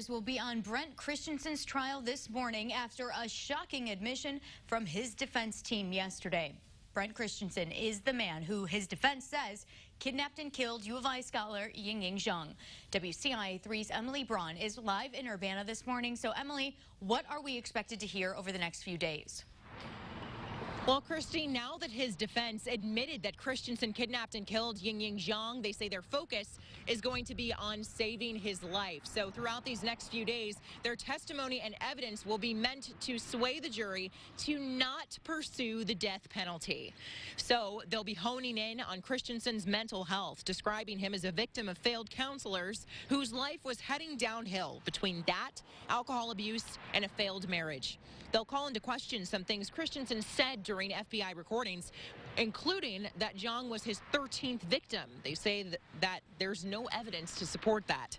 focus will be on Brent Christensen's trial this morning after a shocking admission from his defense team yesterday. Brent Christensen is the man who his defense says kidnapped and killed U of I scholar Ying Zhang. WCIA 3's Emily Braun is live in Urbana this morning. So, Emily, what are we expected to hear over the next few days? Well, Christy, now that his defense admitted that Christensen kidnapped and killed Ying Zhang, they say their focus is going to be on saving his life. So throughout these next few days, their testimony and evidence will be meant to sway the jury to not pursue the death penalty. So they'll be honing in on Christensen's mental health, describing him as a victim of failed counselors whose life was heading downhill between that, alcohol abuse, and a failed marriage. They'll call into question some things Christensen said during FBI recordings, including that Zhang was his 13th victim. They say that there's no evidence to support that.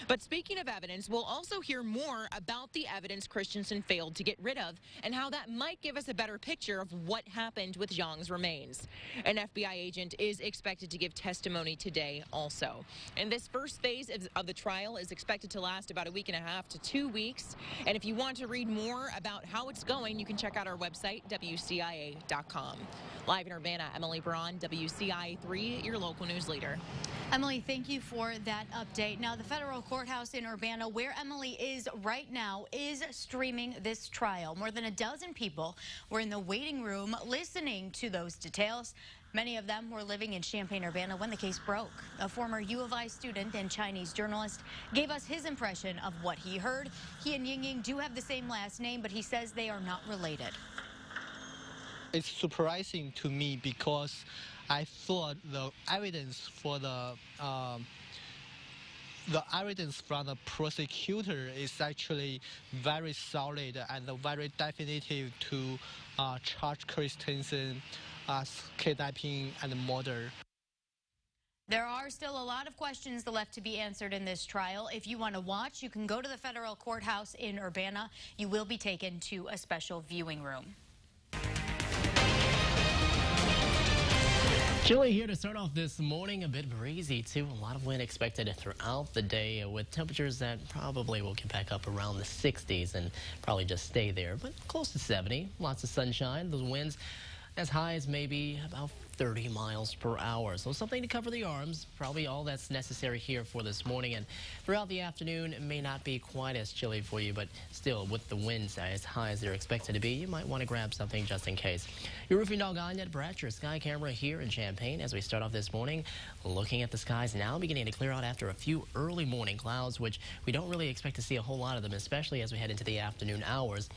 But speaking of evidence, we'll also hear more about the evidence Christensen failed to get rid of and how that might give us a better picture of what happened with Zhang's remains. An FBI agent is expected to give testimony today also. And this first phase of the trial is expected to last about a week and a half to 2 weeks. And if you want to read more about how it's going, you can check out our website, WCIA.com. Live in Urbana, Emily Braun, WCIA 3, your local news leader. Emily, thank you for that update. Now, the federal courthouse in Urbana, where Emily is right now, is streaming this trial. More than a dozen people were in the waiting room listening to those details. Many of them were living in Champaign-Urbana when the case broke. A former U of I student and Chinese journalist gave us his impression of what he heard. He and Ying do have the same last name, but he says they are not related. It's surprising to me because I thought the evidence for the evidence from the prosecutor is actually very solid and very definitive to charge Christensen as kidnapping and murder. There are still a lot of questions left to be answered in this trial. If you want to watch, you can go to the federal courthouse in Urbana. You will be taken to a special viewing room. Chilly here to start off this morning, a bit breezy too. A lot of wind expected throughout the day with temperatures that probably will get back up around the 60s and probably just stay there, but close to 70. Lots of sunshine. Those winds as high as maybe about 30 miles per hour. So something to cover the arms, probably all that's necessary here for this morning. And throughout the afternoon, it may not be quite as chilly for you, but still with the winds as high as they're expected to be, you might want to grab something just in case. Your roofing dog Anya Brett, your sky camera here in Champaign as we start off this morning. Looking at the skies now beginning to clear out after a few early morning clouds, which we don't really expect to see a whole lot of them, especially as we head into the afternoon hours.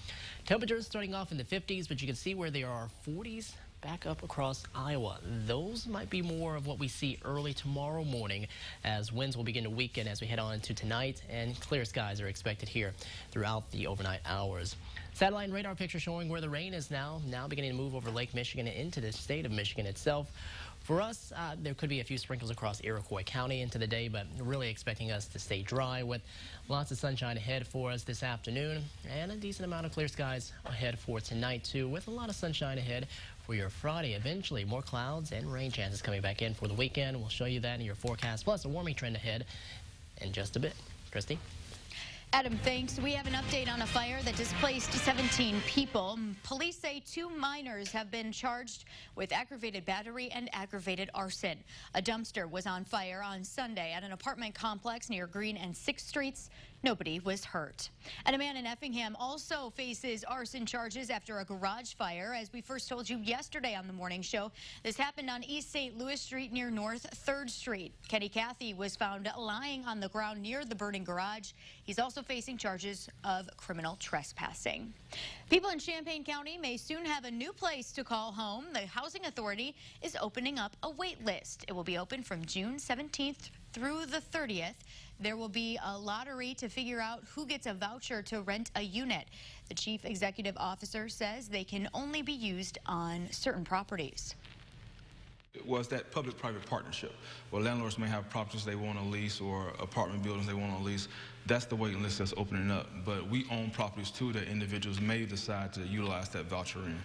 Temperatures starting off in the 50s, but you can see where there are 40s back up across Iowa. Those might be more of what we see early tomorrow morning as winds will begin to weaken as we head on to tonight, and clear skies are expected here throughout the overnight hours. Satellite and radar picture showing where the rain is now beginning to move over Lake Michigan and into the state of Michigan itself. For us, there could be a few sprinkles across Iroquois County into the day, but really expecting us to stay dry with lots of sunshine ahead for us this afternoon and a decent amount of clear skies ahead for tonight, too, with a lot of sunshine ahead for your Friday. Eventually, more clouds and rain chances coming back in for the weekend. We'll show you that in your forecast, plus a warming trend ahead in just a bit. Christy? Adam, thanks. We have an update on a fire that displaced 17 people. Police say 2 minors have been charged with aggravated battery and aggravated arson. A dumpster was on fire on Sunday at an apartment complex near Green and 6th Streets. Nobody was hurt. And a man in Effingham also faces arson charges after a garage fire. As we first told you yesterday on the morning show, this happened on East St. Louis Street near North 3rd Street. Kenny Cathy was found lying on the ground near the burning garage. He's also facing charges of criminal trespassing. People in Champaign County may soon have a new place to call home. The Housing Authority is opening up a wait list. It will be open from June 17th through the 30th. There will be a lottery to figure out who gets a voucher to rent a unit. The chief executive officer says they can only be used on certain properties. Was that public-private partnership where landlords may have properties they want to lease or apartment buildings they want to lease. That's the waiting list that's opening up. But we own properties too that individuals may decide to utilize that voucher in.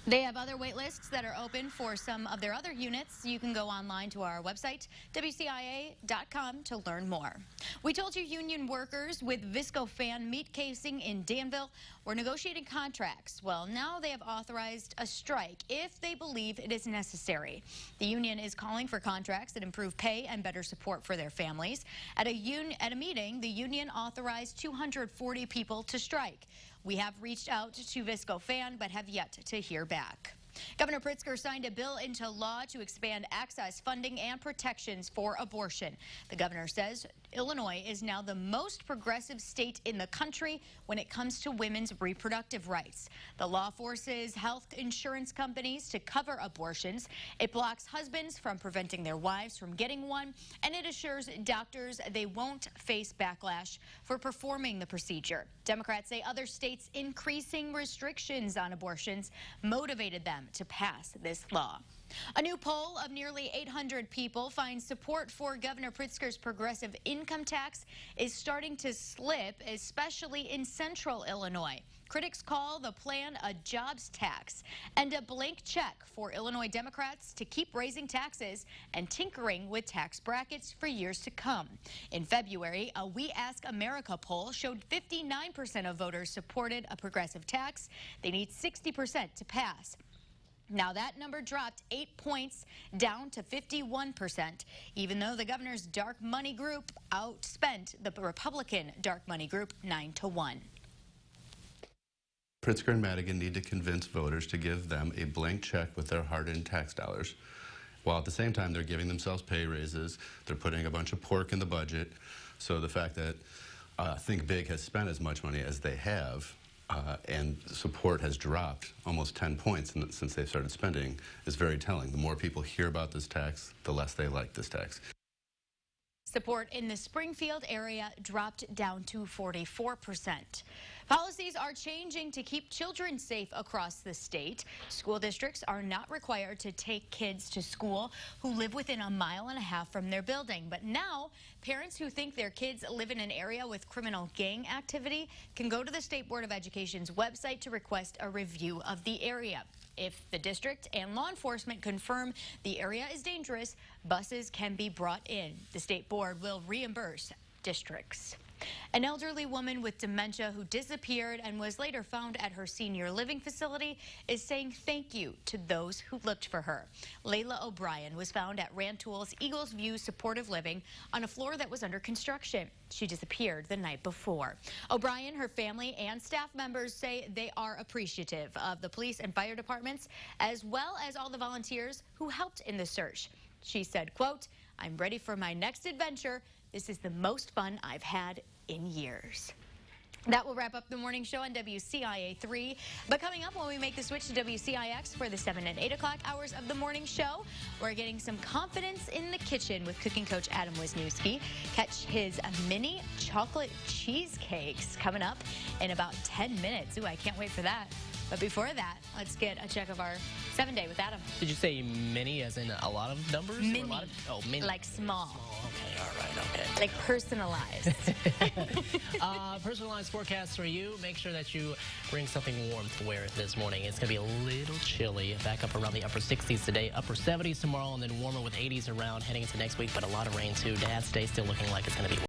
They have other wait lists that are open for some of their other units. You can go online to our website, WCIA.com, to learn more. We told you union workers with Viscofan meat casing in Danville were negotiating contracts. Well, now they have authorized a strike if they believe it is necessary. The union is calling for contracts that improve pay and better support for their families. At a meeting, the union authorized 240 people to strike. We have reached out to Viscofan, but have yet to hear back. Governor Pritzker signed a bill into law to expand access, funding, and protections for abortion. The governor says Illinois is now the most progressive state in the country when it comes to women's reproductive rights. The law forces health insurance companies to cover abortions. It blocks husbands from preventing their wives from getting one, and it assures doctors they won't face backlash for performing the procedure. Democrats say other states increasing restrictions on abortions motivated them to pass this law. A new poll of nearly 800 people finds support for Governor Pritzker's progressive income tax is starting to slip, especially in central Illinois. Critics call the plan a jobs tax and a blank check for Illinois Democrats to keep raising taxes and tinkering with tax brackets for years to come. In February, a We Ask America poll showed 59% of voters supported a progressive tax. They need 60% to pass. Now that number dropped 8 points down to 51%, even though the governor's dark money group outspent the Republican dark money group 9-1. Pritzker and Madigan need to convince voters to give them a blank check with their hard-earned tax dollars, while at the same time they're giving themselves pay raises, they're putting a bunch of pork in the budget. So the fact that Think Big has spent as much money as they have, and support has dropped almost 10 points since they've started spending is very telling. The more people hear about this tax, the less they like this tax. Support in the Springfield area dropped down to 44%. Policies are changing to keep children safe across the state. School districts are not required to take kids to school who live within 1.5 miles from their building. But now, parents who think their kids live in an area with criminal gang activity can go to the State Board of Education's website to request a review of the area. If the district and law enforcement confirm the area is dangerous, buses can be brought in. The state board will reimburse districts. An elderly woman with dementia who disappeared and was later found at her senior living facility is saying thank you to those who looked for her. Layla O'Brien was found at Rantoul's Eagles View Supportive Living on a floor that was under construction. She disappeared the night before. O'Brien, her family, and staff members say they are appreciative of the police and fire departments, as well as all the volunteers who helped in the search. She said, quote, "I'm ready for my next adventure. This is the most fun I've had in years." That will wrap up the morning show on WCIA 3. But coming up when we make the switch to WCIX for the 7 and 8 o'clock hours of the morning show, we're getting some confidence in the kitchen with cooking coach Adam Wisniewski. Catch his mini chocolate cheesecakes coming up in about 10 minutes. Ooh, I can't wait for that. But before that, let's get a check of our 7-day with Adam. Did you say mini as in a lot of numbers? Mini. Or a lot of, oh, mini. Like small. Okay, all right, okay. Like personalized. Personalized forecast for you. Make sure that you bring something warm to wear this morning. It's going to be a little chilly. Back up around the upper 60s today, upper 70s tomorrow, and then warmer with 80s around heading into next week, but a lot of rain too. Dad's Day still looking like it's going to be